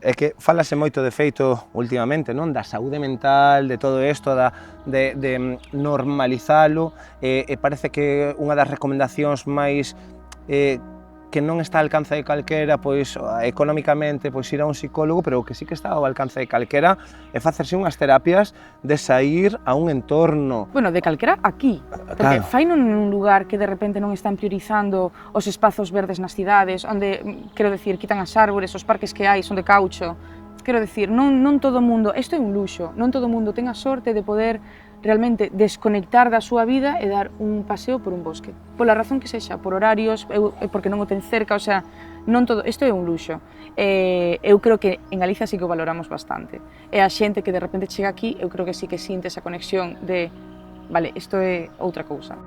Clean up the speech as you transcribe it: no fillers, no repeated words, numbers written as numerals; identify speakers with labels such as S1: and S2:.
S1: É que falase moito de feito últimamente, non, da saúde mental, de todo isto, de normalizalo, e parece que unha das recomendacións máis que non está ao alcance de calquera, pois económicamente, pois ir a un psicólogo, pero o que sí que está ao alcance de calquera é facerse unhas terapias de sair a un entorno.
S2: Bueno, de calquera aquí, porque
S1: Claro.
S2: faino nun lugar que de repente non están priorizando os espazos verdes nas cidades, onde, quero decir, quitan as árbores, os parques que hai son de caucho. Quero decir, non todo o mundo, isto é un luxo, non todo o mundo ten a sorte de poder realmente desconectar da súa vida e dar un paseo por un bosque. Pola razón que sexa, por horarios, porque non o ten cerca, o sea, non todo, isto é un luxo. Eu creo que en Galicia sí que o valoramos bastante. E a xente que de repente chega aquí, eu creo que sí que sinte esa conexión de, vale, isto é outra cousa.